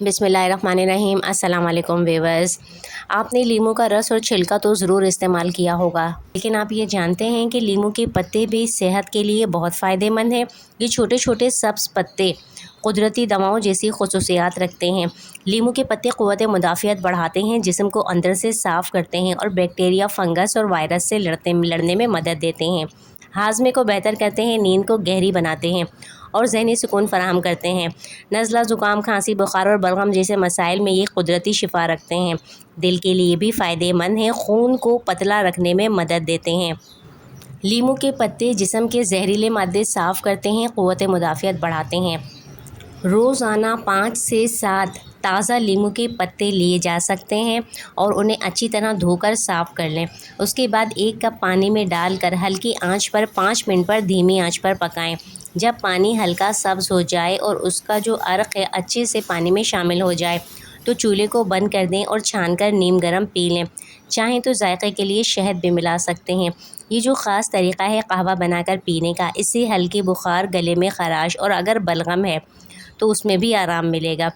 बिस्मिल्लाहिर्रहमानिर्रहीम। अस्सलाम वालेकुम व्यूअर्स। आपने लीमू का रस और छिलका तो ज़रूर इस्तेमाल किया होगा, लेकिन आप ये जानते हैं कि लीमू के पत्ते भी सेहत के लिए बहुत फ़ायदेमंद हैं। ये छोटे छोटे सब्ज़ पत्ते कुदरती दवाओं जैसी खसूसियात रखते हैं। लीमू के पत्ते क़ुव्वत मुदाफ़ियत बढ़ाते हैं, जिस्म को अंदर से साफ़ करते हैं और बैक्टीरिया, फंगस और वायरस से लड़ने में मदद देते हैं। हाज़मे को बेहतर करते हैं, नींद को गहरी बनाते हैं और ज़हनी सुकून फ़राहम करते हैं। नज़ला, ज़ुकाम, खांसी, बुखार और बलगम जैसे मसाइल में ये कुदरती शिफा रखते हैं। दिल के लिए भी फ़ायदेमंद हैं, खून को पतला रखने में मदद देते हैं। लीमू के पत्ते जिस्म के जहरीले मादे साफ़ करते हैं, क़ुव्वत मुदाफ़ियत बढ़ाते हैं। रोज़ाना 5 से 7 ताज़ा लीमू के पत्ते लिए जा सकते हैं और उन्हें अच्छी तरह धोकर साफ़ कर लें। उसके बाद 1 कप पानी में डालकर हल्की आंच पर 5 मिनट पर धीमी आंच पर पकाएं। जब पानी हल्का सब्ज़ हो जाए और उसका जो अर्क है अच्छे से पानी में शामिल हो जाए तो चूल्हे को बंद कर दें और छानकर नीम गर्म पी लें। चाहें तो जायके के लिए शहद भी मिला सकते हैं। ये जो ख़ास तरीक़ा है कहवा बनाकर पीने का, इससे हल्के बुखार, गले में ख़राश और अगर बलगम है तो उसमें भी आराम मिलेगा।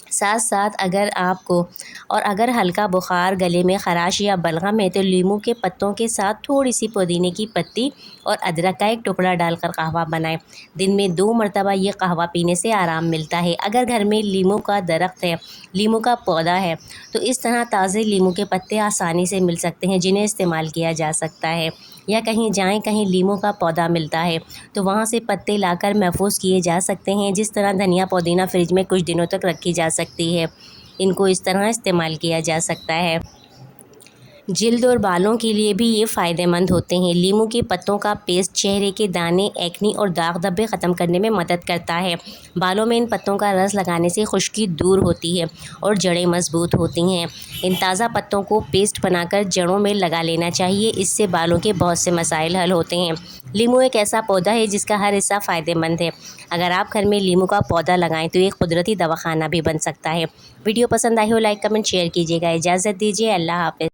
साथ साथ अगर हल्का बुखार, गले में ख़राश या बलगम है तो लीमू के पत्तों के साथ थोड़ी सी पुदीने की पत्ती और अदरक का एक टुकड़ा डालकर कहवा बनाएं। दिन में 2 मरतबा ये कहवा पीने से आराम मिलता है। अगर घर में लीमू का दरख्त है, लीमू का पौधा है, तो इस तरह ताज़े लीमू के पत्ते आसानी से मिल सकते हैं, जिन्हें इस्तेमाल किया जा सकता है। या कहीं जाएं, कहीं लीमू का पौधा मिलता है तो वहाँ से पत्ते लाकर महफूज किए जा सकते हैं। जिस तरह धनिया, पुदीना फ्रिज में कुछ दिनों तक रखी जा सकती है, इनको इस तरह इस्तेमाल किया जा सकता है। जिल्द और बालों के लिए भी ये फ़ायदेमंद होते हैं। लीमू के पत्तों का पेस्ट चेहरे के दाने, एक्नी और दाग धब्बे ख़त्म करने में मदद करता है। बालों में इन पत्तों का रस लगाने से खुश्की दूर होती है और जड़ें मजबूत होती हैं। इन ताज़ा पत्तों को पेस्ट बनाकर जड़ों में लगा लेना चाहिए, इससे बालों के बहुत से मसाइल हल होते हैं। लीमू एक ऐसा पौधा है जिसका हर हिस्सा फ़ायदेमंद है। अगर आप घर में लीमू का पौधा लगाएं तो एक कुदरती दवाखाना भी बन सकता है। वीडियो पसंद आई हो लाइक, कमेंट, शेयर कीजिएगा। इजाज़त दीजिए। अल्लाह हाफ़िज़।